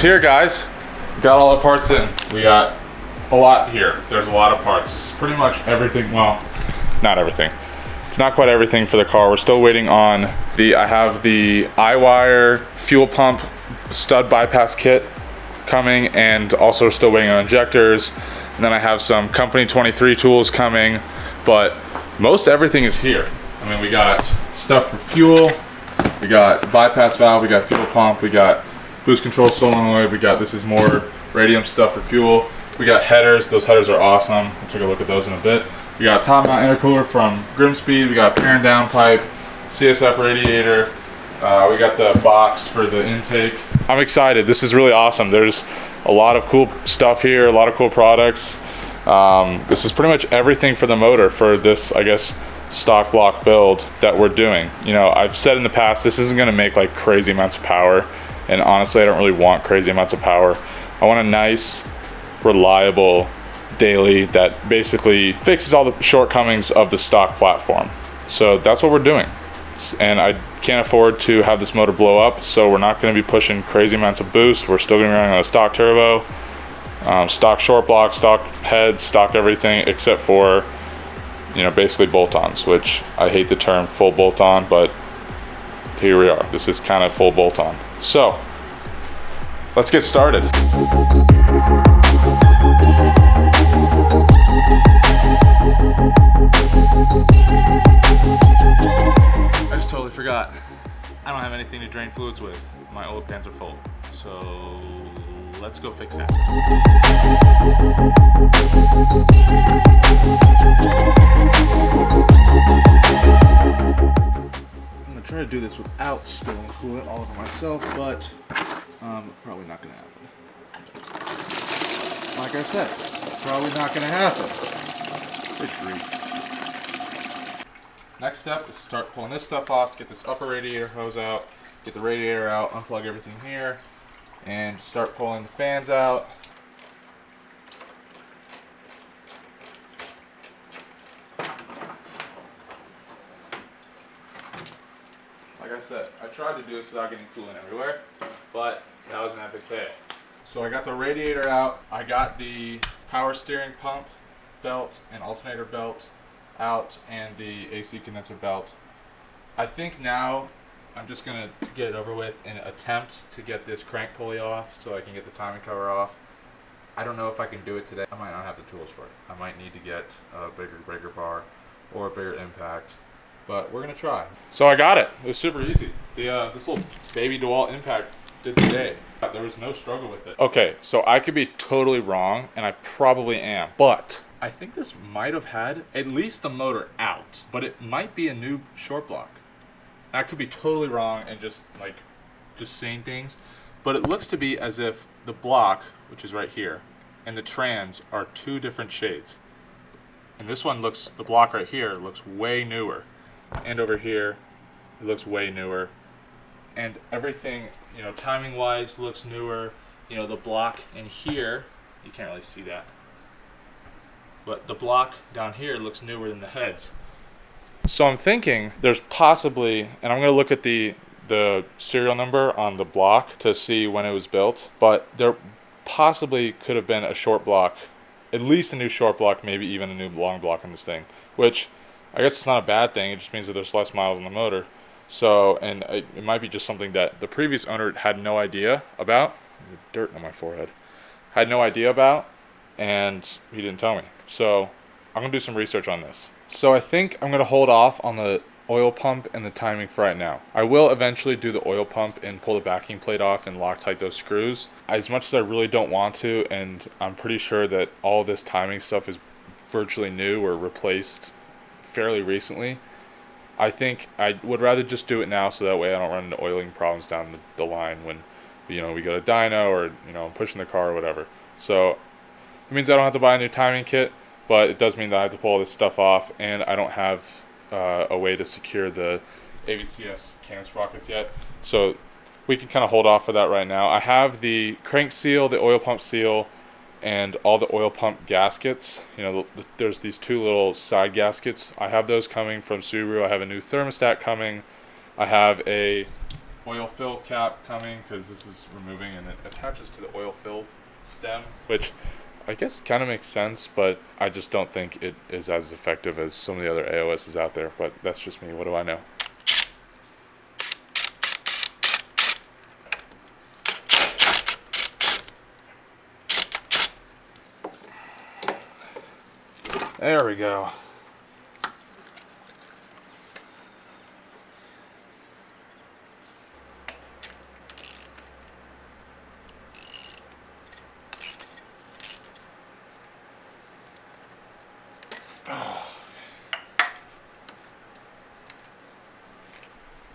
here, guys. Got all the parts in. We got a lot here. There's a lot of parts. This is pretty much everything. Well, not everything. It's not quite everything for the car. We're still waiting on I have the I-wire fuel pump stud bypass kit coming, and also still waiting on injectors. And then I have some company 23 tools coming, but most everything is here. I mean, we got stuff for fuel, we got bypass valve, we got fuel pump, we got boost control solenoid, this is more radium stuff for fuel. We got headers. Those headers are awesome. We'll take a look at those in a bit. We got top mount intercooler from Grimspeed. We got parent downpipe, CSF radiator. We got the box for the intake. I'm excited. This is really awesome. There's a lot of cool stuff here, a lot of cool products. This is pretty much everything for the motor for this, I guess, stock block build that we're doing. You know, I've said in the past, this isn't going to make like crazy amounts of power. And honestly, I don't really want crazy amounts of power. I want a nice, reliable daily that basically fixes all the shortcomings of the stock platform. So that's what we're doing. And I can't afford to have this motor blow up, so we're not going to be pushing crazy amounts of boost. We're still going to be running on a stock turbo, stock short block, stock heads, stock everything except for, you know, basically bolt-ons, which I hate the term full bolt-on, but here we are. This is kind of full bolt-on. So let's get started. I just totally forgot. I don't have anything to drain fluids with. My oil pans are full. So let's go fix that. I'm gonna try to do this without spilling coolant all over myself, but probably not gonna happen. Like I said, probably not gonna happen. Good grief. Next step is start pulling this stuff off, get this upper radiator hose out, get the radiator out, unplug everything here, and start pulling the fans out. Like I said, I tried to do this without getting coolant everywhere, but that was an epic fail. So I got the radiator out, I got the power steering pump belt and alternator belt out, and the AC condenser belt. I think now I'm just gonna get it over with and attempt to get this crank pulley off so I can get the timing cover off. I don't know if I can do it today. I might not have the tools for it. I might need to get a bigger breaker bar or a bigger impact, but we're gonna try. So I got it. It was super easy. This little baby DeWalt impact did the day. There was no struggle with it. Okay, so I could be totally wrong, and I probably am, but I think this might have had at least the motor out, but it might be a new short block. I could be totally wrong and just saying things, but it looks to be as if the block, which is right here, and the trans are two different shades. And this one looks, the block right here looks way newer, and over here it looks way newer, and everything, you know, timing wise looks newer. You know, the block in here, you can't really see that, but the block down here looks newer than the heads. So I'm thinking there's possibly, and I'm going to look at the serial number on the block to see when it was built, but there possibly could have been a short block, at least a new short block, maybe even a new long block on this thing, which I guess it's not a bad thing. It just means that there's less miles on the motor. So, and it might be just something that the previous owner had no idea about. Dirt on my forehead. Had no idea about, and he didn't tell me. So I'm going to do some research on this. So I think I'm going to hold off on the oil pump and the timing for right now. I will eventually do the oil pump and pull the backing plate off and Loctite those screws. As much as I really don't want to, and I'm pretty sure that all this timing stuff is virtually new or replaced fairly recently, I think I would rather just do it now so that way I don't run into oiling problems down the line when, you know, we go to dyno or, you know, pushing the car or whatever. So it means I don't have to buy a new timing kit, but it does mean that I have to pull all this stuff off, and I don't have a way to secure the AVCS cam sprockets yet. So we can kind of hold off for that right now. I have the crank seal, the oil pump seal, and all the oil pump gaskets. You know, there's these two little side gaskets. I have those coming from Subaru. I have a new thermostat coming. I have a oil fill cap coming because this is removing and it attaches to the oil fill stem, which I guess kind of makes sense, but I just don't think it is as effective as some of the other AOSs out there, but that's just me. What do I know? There we go.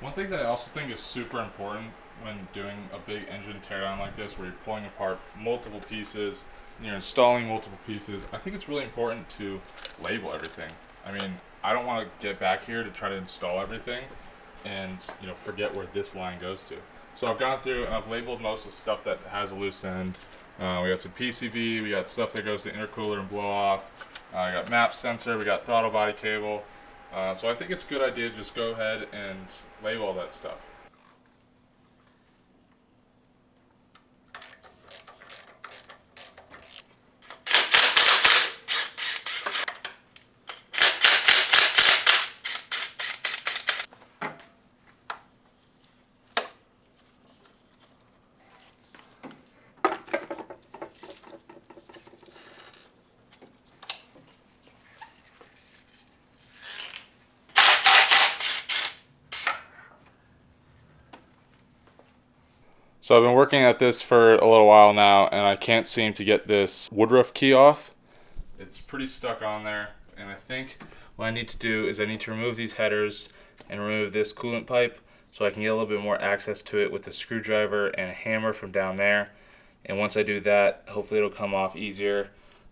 One thing that I also think is super important when doing a big engine teardown like this, where you're pulling apart multiple pieces, and you're installing multiple pieces, I think it's really important to label everything. I mean, I don't want to get back here to try to install everything and forget where this line goes to. So I've gone through and I've labeled most of the stuff that has a loose end. We got some PCB, we got stuff that goes to intercooler and blow off. I got map sensor, we got throttle body cable. So I think it's a good idea to just go ahead and label all that stuff. So I've been working at this for a little while now, and I can't seem to get this woodruff key off. It's pretty stuck on there, and I think what I need to do is I need to remove these headers and remove this coolant pipe so I can get a little bit more access to it with a screwdriver and a hammer from down there. And once I do that, hopefully it'll come off easier.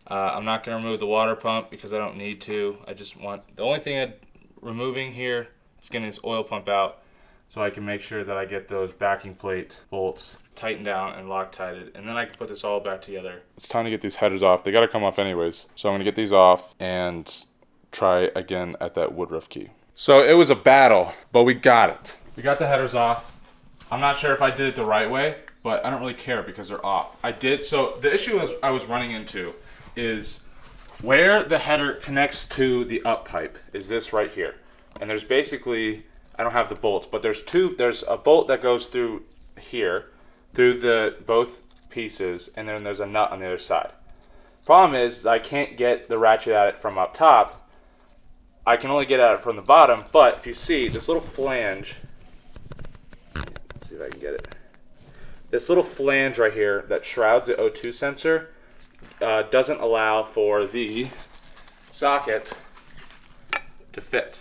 I'm not going to remove the water pump because I don't need to. I just want, the only thing I'm removing here is getting this oil pump out, so I can make sure that I get those backing plate bolts tightened down and Loctited, and then I can put this all back together. It's time to get these headers off. They gotta come off anyways. So I'm gonna get these off and try again at that woodruff key. So it was a battle, but we got it. We got the headers off. I'm not sure if I did it the right way, but I don't really care because they're off. I did, so the issue I was running into is where the header connects to the up pipe is this right here. And there's basically, I don't have the bolts, but there's a bolt that goes through here, through both pieces, and then there's a nut on the other side. Problem is, I can't get the ratchet at it from up top. I can only get at it from the bottom, but if you see, this little flange, let's see if I can get it. This little flange right here that shrouds the O2 sensor doesn't allow for the socket to fit.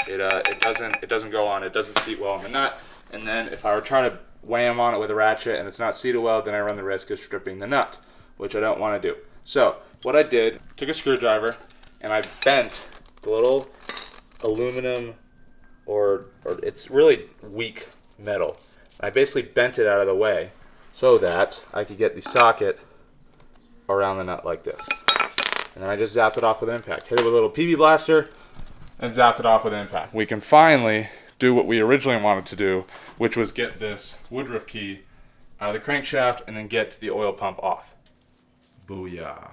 It doesn't go on. It doesn't seat well in the nut. And then if I were trying to wham on it with a ratchet and it's not seated well, then I run the risk of stripping the nut, which I don't want to do. So what I did, took a screwdriver and I bent the little aluminum, or it's really weak metal. I basically bent it out of the way so that I could get the socket around the nut like this. And then I just zapped it off with an impact. Hit it with a little PB blaster and zapped it off with impact. We can finally do what we originally wanted to do, which was get this woodruff key out of the crankshaft and then get the oil pump off. Booyah.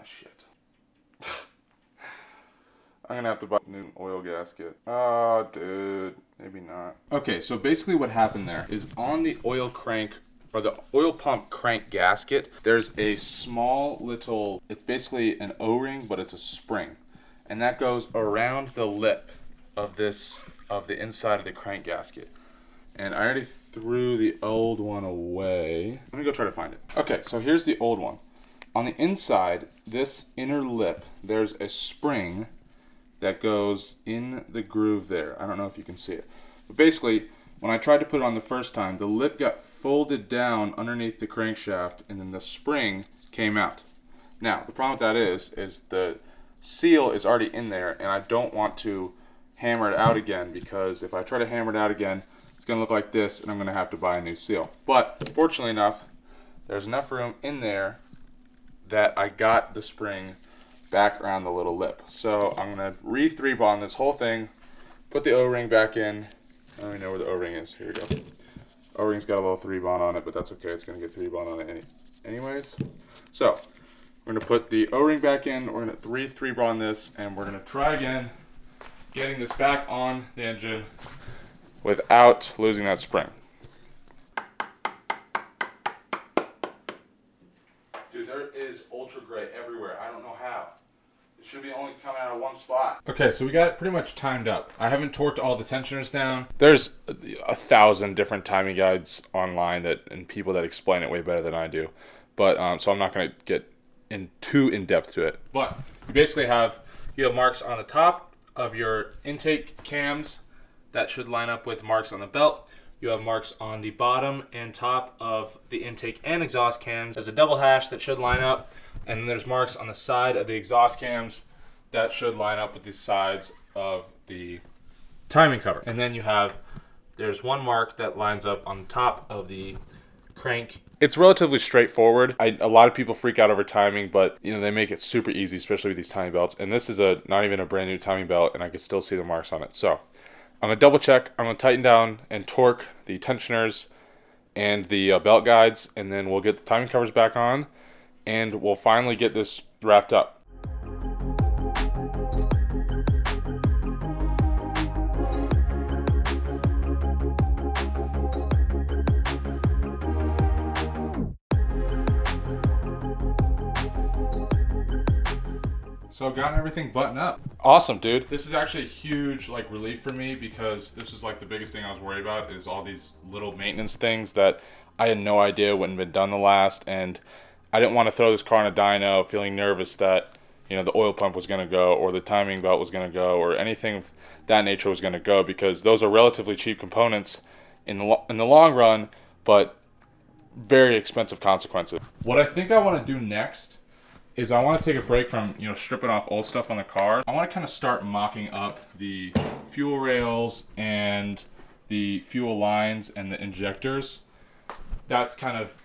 Shit. I'm gonna have to buy a new oil gasket. Oh, dude. Maybe not. Okay, so basically what happened there is on the oil crank, or the oil pump crank gasket, there's a small little, it's basically an O-ring, but it's a spring. And that goes around the lip of the inside of the crank gasket. And I already threw the old one away. Let me go try to find it. Okay, so here's the old one. On the inside, this inner lip, there's a spring that goes in the groove there. I don't know if you can see it. But basically, when I tried to put it on the first time, the lip got folded down underneath the crankshaft, and then the spring came out. Now, the problem with that is seal is already in there, and I don't want to hammer it out again, because if I try to hammer it out again, it's going to look like this, and I'm going to have to buy a new seal. But fortunately enough, there's enough room in there that I got the spring back around the little lip. So I'm going to re-3 bond this whole thing, put the O-ring back in. I don't even know where the O-ring is. Here we go. O-ring's got a little 3 bond on it, but that's okay. It's going to get 3 bond on it anyways. So we're going to put the O-ring back in. We're going to re-3 bond this, and we're going to try again getting this back on the engine without losing that spring. Dude, there is ultra gray everywhere. I don't know how. It should be only coming out of one spot. Okay, so we got it pretty much timed up. I haven't torqued all the tensioners down. There's 1,000 different timing guides online and people that explain it way better than I do. But so I'm not going to get too in depth to it. But you basically have marks on the top of your intake cams that should line up with marks on the belt. You have marks on the bottom and top of the intake and exhaust cams. There's a double hash that should line up, and then there's marks on the side of the exhaust cams that should line up with the sides of the timing cover. And then there's one mark that lines up on the top of the crank. It's relatively straightforward. A lot of people freak out over timing, but they make it super easy, especially with these timing belts. And this is not even a brand new timing belt, and I can still see the marks on it. So I'm going to double check. I'm going to tighten down and torque the tensioners and the belt guides, and then we'll get the timing covers back on, and we'll finally get this wrapped up. So I've gotten everything buttoned up. Awesome, dude. This is actually a huge relief for me, because this was the biggest thing I was worried about, is all these little maintenance things that I had no idea wouldn't have been done the last, and I didn't want to throw this car in a dyno feeling nervous that the oil pump was going to go, or the timing belt was going to go, or anything of that nature was going to go, because those are relatively cheap components in the long run, but very expensive consequences. What I think I want to do next is I want to take a break from stripping off old stuff on the car. I want to kind of start mocking up the fuel rails and the fuel lines and the injectors. That's kind of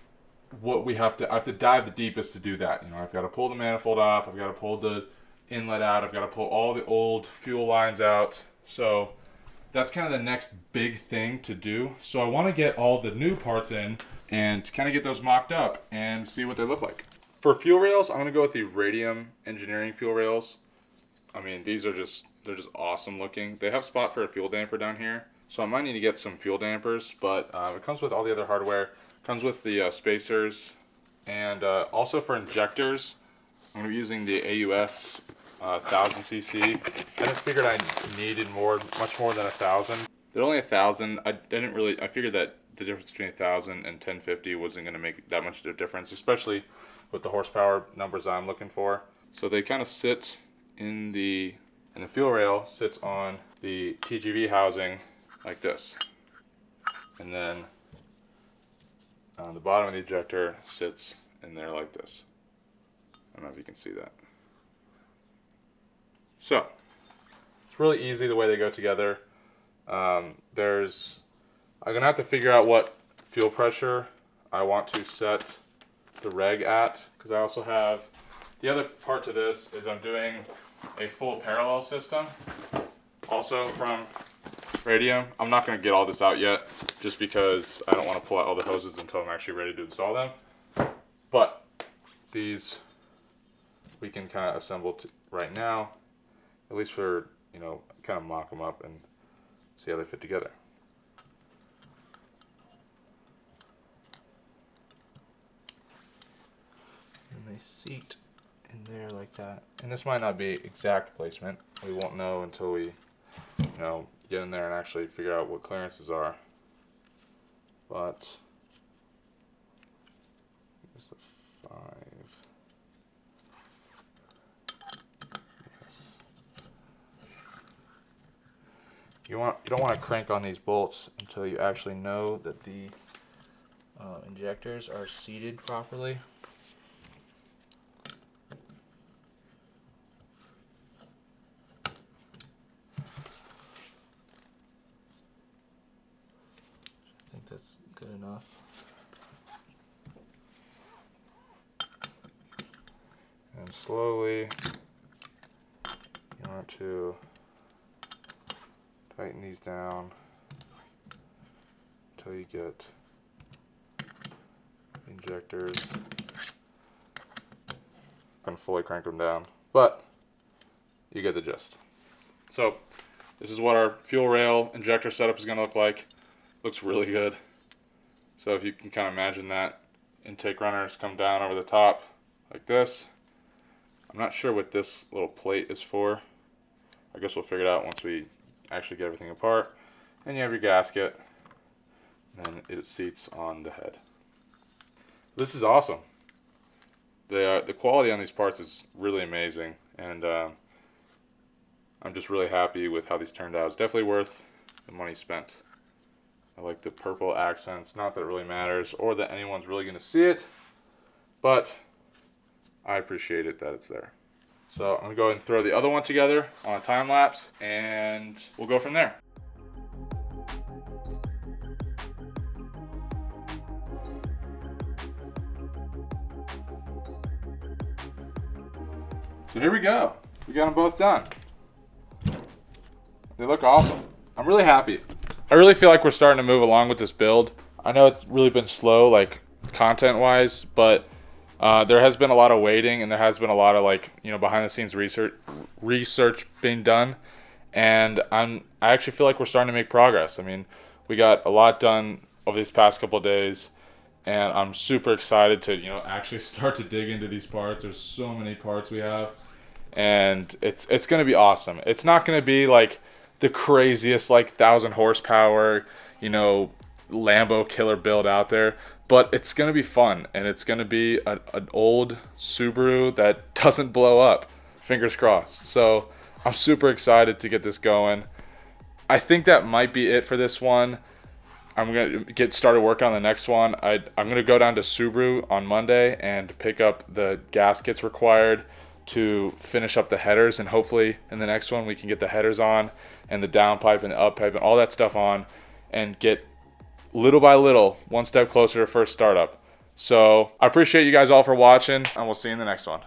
what I have to dive the deepest to do that. I've got to pull the manifold off, I've got to pull the inlet out, I've got to pull all the old fuel lines out. So that's kind of the next big thing to do. So I want to get all the new parts in and kind of get those mocked up and see what they look like. For fuel rails, I'm going to go with the Radium Engineering fuel rails. I mean, they're just awesome looking. They have spot for a fuel damper down here, so I might need to get some fuel dampers, but it comes with all the other hardware. It comes with the spacers, and also for injectors, I'm going to be using the AUS 1000cc. I just figured I needed much more than 1,000. They're only 1,000. I figured that the difference between 1,000 and 1050 wasn't going to make that much of a difference, especially with the horsepower numbers I'm looking for. So they kind of sit in the fuel rail sits on the TGV housing like this. And then on the bottom of the ejector sits in there like this. I don't know if you can see that. So it's really easy the way they go together. I'm gonna have to figure out what fuel pressure I want to set the reg at, because I also have the other part to this is I'm doing a full parallel system also from Radium. I'm not going to get all this out yet just because I don't want to pull out all the hoses until I'm actually ready to install them, but these we can kind of assemble right now, at least for kind of mock them up and see how they fit together. And they seat in there like that. And this might not be exact placement. We won't know until we, get in there and actually figure out what clearances are. But here's the 5. Yes. You don't want to crank on these bolts until you actually know that the injectors are seated properly. that's good enough. And slowly, you want to tighten these down until you get the injectors. I'm gonna fully crank them down, but you get the gist. So this is what our fuel rail injector setup is gonna look like. Looks really good. So if you can kind of imagine that, intake runners come down over the top like this. I'm not sure what this little plate is for. I guess we'll figure it out once we actually get everything apart. And you have your gasket, and then it seats on the head. This is awesome. The quality on these parts is really amazing, and I'm just really happy with how these turned out. It's definitely worth the money spent. I like the purple accents. Not that it really matters, or that anyone's really going to see it, but I appreciate it that it's there. So I'm going to go ahead and throw the other one together on a time lapse, and we'll go from there. So here we go. We got them both done. They look awesome. I'm really happy. I really feel like we're starting to move along with this build. I know it's really been slow, like content-wise, but there has been a lot of waiting, and there has been a lot of behind-the-scenes research being done, and I actually feel like we're starting to make progress. I mean, we got a lot done over these past couple of days, and I'm super excited to actually start to dig into these parts. There's so many parts we have, and it's gonna be awesome. It's not gonna be like the craziest 1,000 horsepower Lambo killer build out there, but it's gonna be fun, and it's gonna be an old Subaru that doesn't blow up. Fingers crossed. So I'm super excited to get this going. I think that might be it for this one. I'm gonna get started working on the next one. I'm gonna go down to Subaru on Monday and pick up the gaskets required to finish up the headers, and hopefully in the next one we can get the headers on and the downpipe and the uppipe and all that stuff on, and get little by little one step closer to first startup. So I appreciate you guys all for watching, and we'll see you in the next one.